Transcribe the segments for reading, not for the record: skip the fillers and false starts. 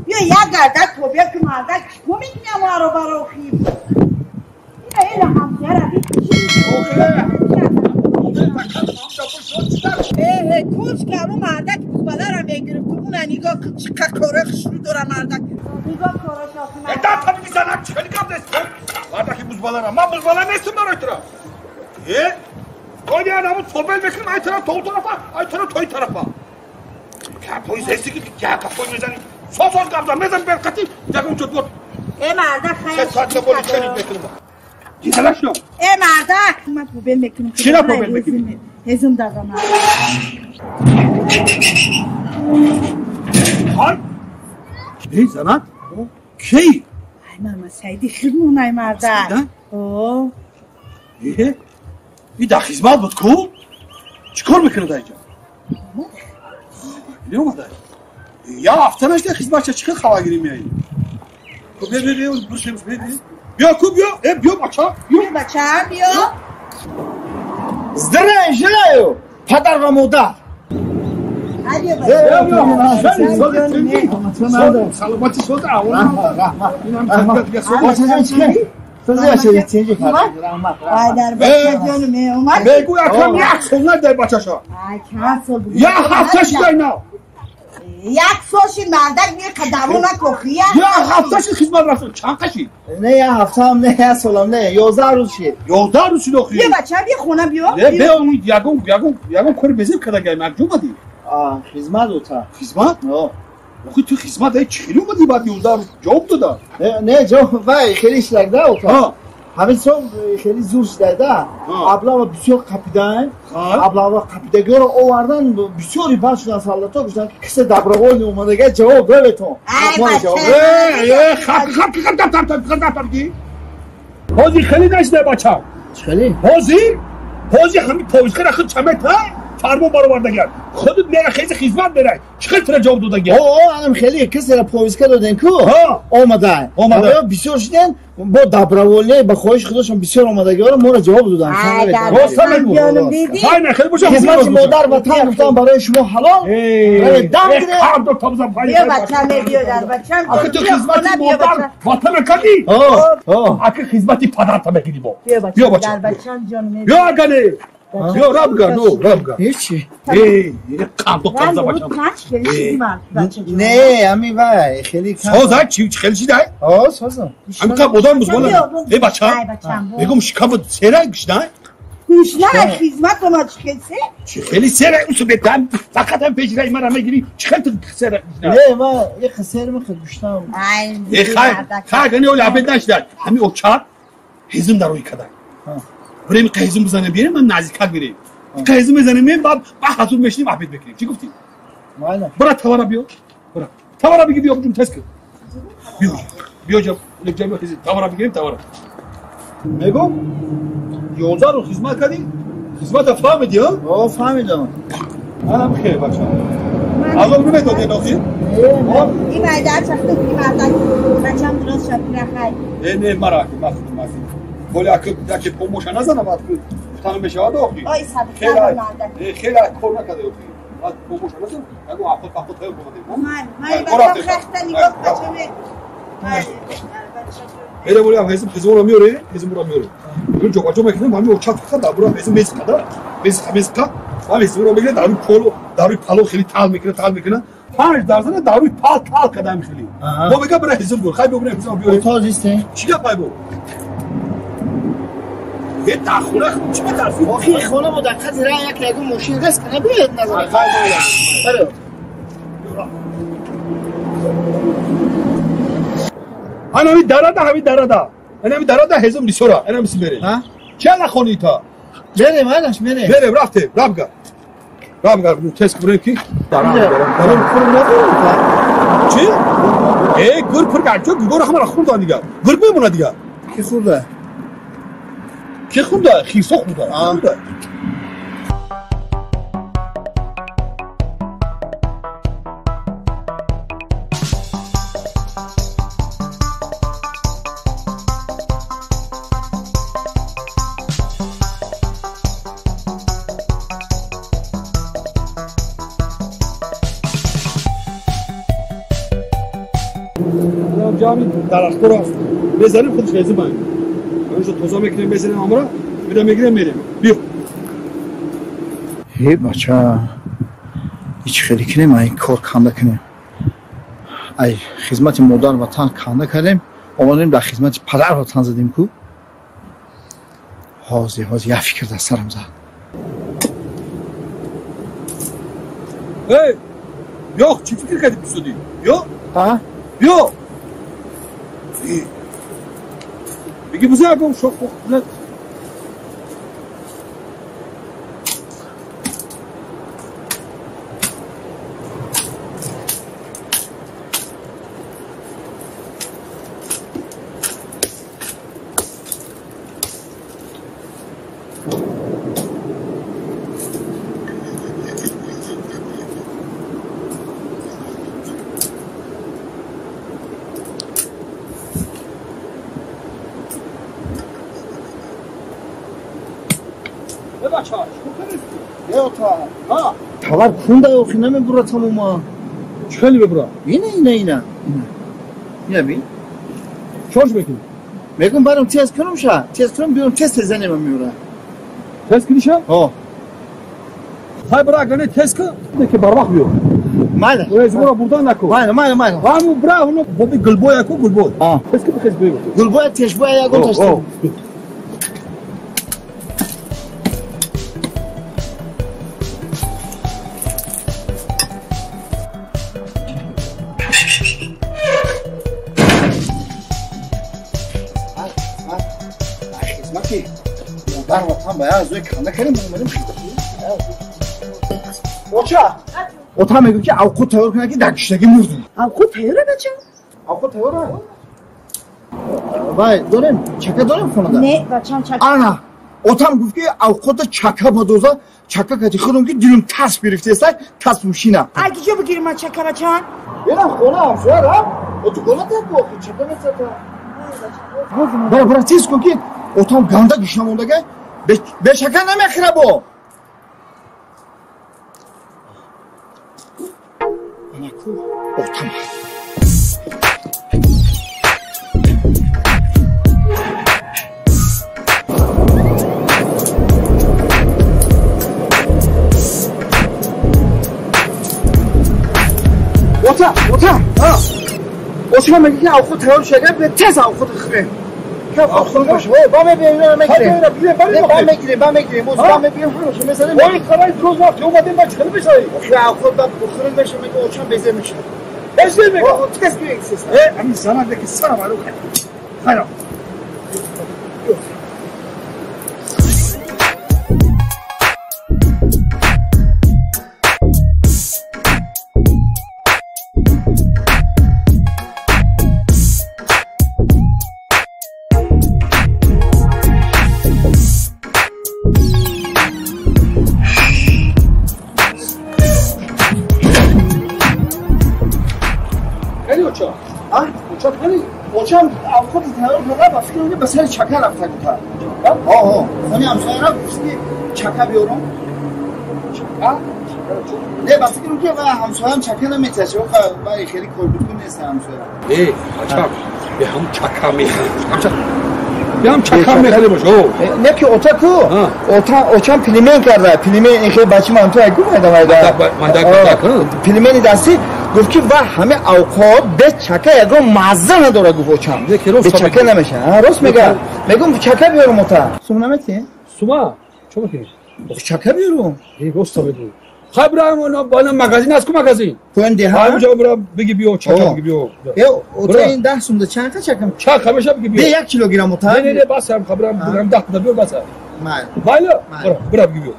بیا یک گردک تو بیا که مردک تو میتونی ما رو برای خیب بیا ایلا همسیاره کوچ که همون مردک بزباله را میگرفت اون نگاه که چقدر کاره خشوی داره مردک نگاه کاره شاسی مردک ادام tabi میزنم چیکاری کار دستم مردکی بزباله را من بزباله نیستم برای تو را باید همون توبل بکنیم ای طرف تو طرفا ای طرف توی طرفا کپوی زیستی که کپوی میزنی ساز قبضا میزن برکتی جگم چود بود ای مردک خیلی سه ساعت نبولی چنید بکنیم دیدنش نو ای مردک من پوبل میکنم چی را پوبل میکنیم؟ هزم دادم های کی زنم؟ کی؟ ای ماما سیدی خیلمون ای مردک سیده؟ این در خیزمت بود کو؟ چی کار میکنه در اینجا؟ نه اومده یا هفته نشده خیزمت چه خیلی خواهگیری میایی بیا برشیم بیا کو بیا بیا بچه بیا Здравия желаю, падар ва модар. саломати шуд بگو اکرم یک سال نده بچه شا یا هفته شده اینا یک سالشی مردک بیا که دوو نکوخیه یا هفته شد خدمت رفتن چند قشی نه یه هفته هم نه یه سالم نه 11 روز شد 11 روز شد اخی بیا بچه بیا خونه بیا بیا یگم کاری بزیر کده گای مکجو بدی خدمت اوتا خدمت؟ اخی تو خدمت ای چیلی اومدی بعد 11 روز جواب داده نه جواب وای خیلی شلگده اوتا همین صبح خیلی زور شده ابلا بسیار قپیدن ابلا قپیدگی رو آوردن بسیاری بر شدن سالتا گفتن کسی دبرغول اومدگه جواب بده تو خب حوزی خیلی نشده بچه خیلی؟ حوزی همین پوزخه را خود چمت ها فرمون بارو بردگرد خودت میره خیلی خیزمت میره چه خیلی جواب دادگرد هم خیلی کسی را پوزخه دادن کو آمده بسیار شدن با دبرواله به خواهش خودشون بسیار آمدگی ها رو ما را جواب دادن خدمت مادر وطن گفتم برای شما حلال دم بده بیا بچه بیا در بچه اگه تو خدمت مادر وطن کردی اگه خدمتی پدر تا بگیری با بیا بچه در بچه جان بیا اگه بیا رب هیچی قبض بچه نه امی وای خیلی سازه چی خیلی چی دای؟ سازم امی که بودن بزباله ای بچه بگم شکم سیره گشنه گوشنه خیزمت رو ما چی خیلی سیره اونسو بیتن فقط هم پیش رای مرا میگیری چی خیلی سیره گشنه نه ما یه خسیر میخواد گوشتم ای خیلی اول عبید نشدن همی اوچار هیزم در روی کدن بریم قهیزم بزنیم بیریم من نزدیکت بریم قهیزم بزنیم بیریم بعد حضور میشنیم عبید بکنیم چی گفتی؟ برا توارا بیا برا توارا بگی بیا بجون تست کن بیا جا بیا خیزی توارا بگیریم توارا میگم 11 رو خدمت کردی؟ خدمت فهمیدی ها؟ فهمیدم منم خیر بچه الان رو ندادی ناخی؟ این مایدر چخته بودی مردک بچه هم درست شد نخیر نه مرا ولی اگه پوموش نزنه بعد تنم بشه آداخی خیلی کار نکرده اخی بعد پوموش نزنه اگه اخوت خیلی بودیم من بچه خسته نگاه بچه بله بولی هم هزم را میاره اون جوجو میکنه همین اوچات فقط دبرو هزم میز کدا میز کا و هزم را میگیره داروی پالو خیلی تال میکنه 5 درصد داروی پال کدا میخلی ما بگم برای هزم گور خیلی بگم هزم بیاره تاز نیسته چیکار پایبو یه داخله چی می‌ترسی اخی خونه مدقت را یک لگو ماشین رس کنه بیاد نظر برو همین درادا هزم لیسورا اینم بس بره ها چلا خونی تا بره مالش بره رفته رابگا تست کنیم کی دارم چی گور پرگاچو گور همرا خورد دیگه گور بمونه دیگه کی خورده خیسو خورده Amca abi daraktor az. Mezarın kılıç vezim ben. Önce toza mekilen bezelen amura, bir de mekilen benim. Bir. Hey bacha. Hiç خیلی کنیم این کار کنده کنیم. ای خدمت مادر وطن کنده کردیم. اومدیم در خدمت پدر وطن زدیم کو. حاضی یه فکر در سرم زد. Hey! Yok, çift fikir kadar bir şey değil. Yok. Ha? Yok. Peki bu sefer bu çok koklar. Ne bak çağır, Ne o ta? ha? Tavar kunda yok yine mi bura tamam? Çıkalım be bura. Yine. Yine bir. Çorç bekliyorum. Megun barım test kırım şa. Test kırım diyorum test ezenemem yura. Tez kılışa. Ha. Hay bırak hani tez kıl. Buradaki barmak yok. Mayla. O ezbora buradan da kıl. Mayla. Ha mı bırak onu. Bu bir gılboya kıl gılboy. Ha. Tez kıl bir kez böyle. Gulboya teşboya ya gol taştı. Hizmeti. Ben vatan bayağı zor kanda kerim benim. Oça. Ota megu ki avku tavır kana ki dakişteki murdun. Avku teyre bacım. Avku tavır ha. Vay dönüm. Çaka dönüm konuda. Ne bacım çak. Ana. Otam guf ki avku da çaka badoza çaka kaçı kırım ki dülüm tas birikteyse tas muşina. Ay gidiyor bu girme çakar açan. Yana kona amsuar ha. Otu kona da bu oku çaka mesela. Bırak tez ki otam ganda düşmem onda gel. Be şaka ne mekre bu? Ana ku otam. Ota. Ha. Osman Melik'e avukut tavır şeker ve tez avukut kırı. Avukut başı. Ben mekleyeyim. O zaman mekleyeyim. Mesela Oy karayı toz var. Yomadın ben çıkalım bir şey. ya avukut da bu kırın beşe mekle uçan bezirmiş. Bezlemek. O tez bir eksiz. Ama sana da ki sana var o kadar. Hayır. Ha? Uçak hani? Uçan avukut tavır kadar başka önce mesela çaka rafta kutar. Ha. Hani amsayara şimdi çaka diyorum. Çaka? Ne başka önce ben hamsayam çaka ne meteşi o kadar ben kheli koydum neyse hamsayara. Açam. Bir ham çaka mı? Bir ham çaka mı khali baş. Ne ki otaku? Oçan pilimen karda. Pilimen ekhe başım antu ayku mayda. Mandak. Pilimeni dasti گفت که و همه اوقات به چکه یگو مزه نداره گفت اوچم به چکه نمیشه راست میگم چکه بیارم اوتا سوم نمیتی؟ Suma. Çabuk gel. چکه بیارم Rosta bedu. Habra'm ona bana magazin az ku magazin. کن ده Hayır canım bura bigi biyo çaka bigi biyo. یا اوتا این 10 سومده چند تا چکم Çaka meşe bigi biyo. ده 1 کیلوگرم اوتا Ne basam Habra'm buram da biyo basam. مال Bayla. Bura bigi biyo.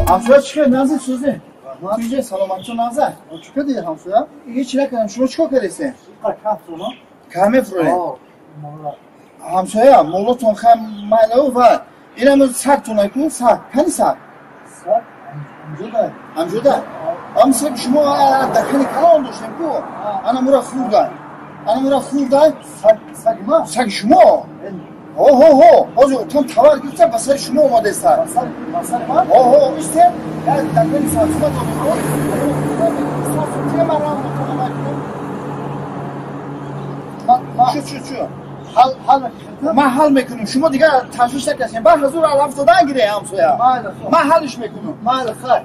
Hamsuya çıkıyor nazı sözü. Tüyce salamatçı nazı. O çıkıyor diye hamsuya. İyi çilek hanım şunu çıkıyor keresi. Kahve fırını. Hamsuya moloton hem maylağı var. İnanın sak tunayku sak. Hani sak? Sak. Amcuda. Amsa şunu dakikani kala oldu şimdi bu. Ana mura khurda. Sak mı? Sak şunu. Oho. Hocam tam tavar gitse basar şunu olmadı esar. Basar var. Oho işte. Ya dakika saçma dolu. Saçma maram Şu. Hal mekunum. Şunu diye taşış etkesin. Bak hazır alaftadan gireyim soya. Ma hal iş mekunum. Maalesef.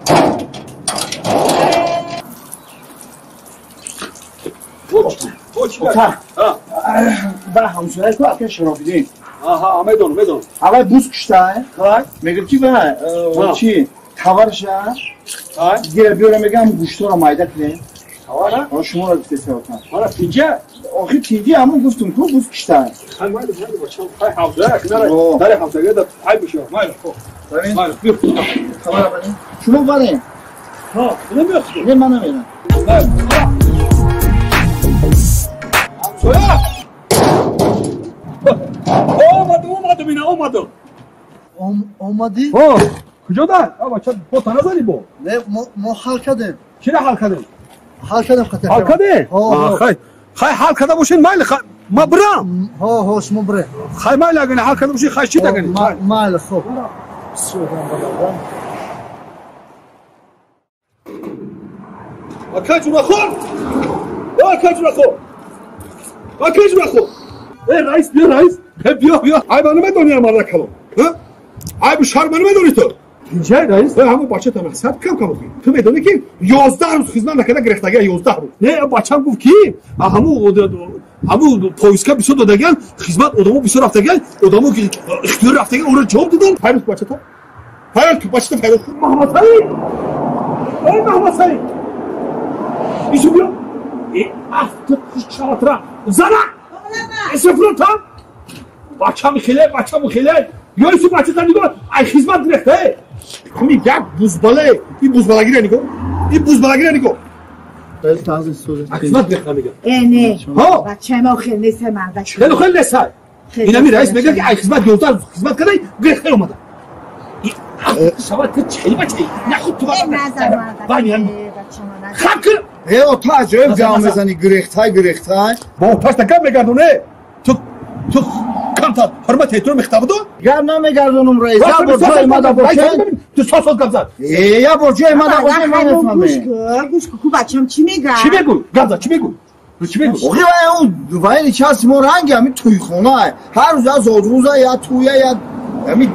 Otar. Ben hamsoya ko akın şarabı. Aha, medon. Ama buz kışta. Meğer ki ben o ki tavarşa. Gel böyle megam kuşlara mayda kile. Tavara? O şunu da istese otar. Bana pince. O ki pince ama gustum ko buz kışta. Hayır, başım. Hayır, havza. Nereye havza geldi? Hayır, bir şey yok. Hayır. Yok. Tavara bana. Şunu var ya. Ha, bilemiyorsun. Ne bana verin. Evet. Soya! Olmadı. Olmadı. O, kıcada. Ama çat potana zani bu. Ne mo halkadı. Kire halkadı. Halkadı katı. Halkadı. Hay halkada bu şey maylı. Ma bra. Ho smo bre. Hay mayla gene halkada bu şey kaçı da gene. Mal ho. Akaç bırakın. Reis diyor reis. Yok. Ay bana mı dönüyor marra kalın? Ha? Ay bu şarmanı mı dönüyor? Pince reis. Ama başa tamam. Sat kam. Tüm edonu ki 11 روز hizmet ne kadar gerektiğe 11 روز. Ne başam bu ki? Hamu poiska bir soda gel. Hizmet odamı bir soda hafta gel. Odamı ki ihtiyar hafta gel. Orada cevap dedin. Hayır başa tamam. Hayır başta hayır. Mahmut Sayın. İşim yok. After kuşçatıra. Zana. Esefron tam. Başa mı khile. Görüyorsun başta nigo. Ay hizmet direkte. Kumi gel buzbala. Bir buzbala gire nigo. Ben taze soru. Hizmet direkte nigo. Ne? Ha. Bacım o khilne semanda. Khelo khel say. İna mi reis meger ki ay hizmet yolda hizmet kadar direkte olmadı. Sabah çay. Ne kutu var? Banyan. Hakkı. O tac ev camezani grehtay. Bu pasta kam megardone. Tu kantal. Hürmet ettiğim mektabı. Ya ne megardonum reis. Ya borcu emada boşen. Tu sosol gamza. Ya borcu emada boşen. Guş ku bacım çi میگه؟ چی بگو؟ gamza چی بگو؟ اوخی وای این چاس مرانگی همی توی خونه هر روز از روزا یا تویا یا همی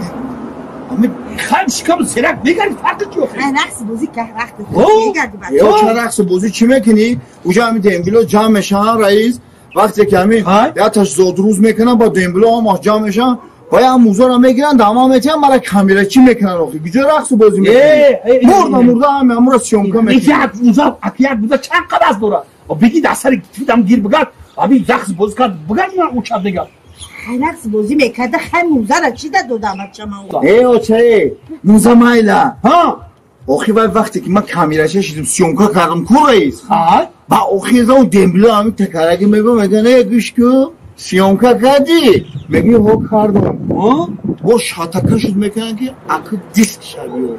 خواهیم شکم سرک بگرد فرقی yok. رقص بازی که وقت یا چه رقص بازی چی میکنی؟ اوجا همی دنبیلو جمعشان رئیس وقتی که همی یا تاش زود روز میکنن با دنبیلو هم جمعشان باید هم موزار هم میگیرن دامام میتیم برای کامیره چی میکنن اوخی گجه رقص بازی میکنن مرده همی همون سیومکا میکنن اکیت بوزا چند قد از دورا و بگی دستر گیتیدم گیر بگرد abi raqs boz kad bugad na uçab degal raqs bozi mekada khan muzara chi da do damat chama o çay muzamayla ha oxi vaqti ki ma kameracha shidim syomka qildim ko'raysiz ha ba oxi zo demblo ham takaragi megane gushku syomka qadi megi ho kardim ha bo shataka shud mekan ki akı disk shabiyo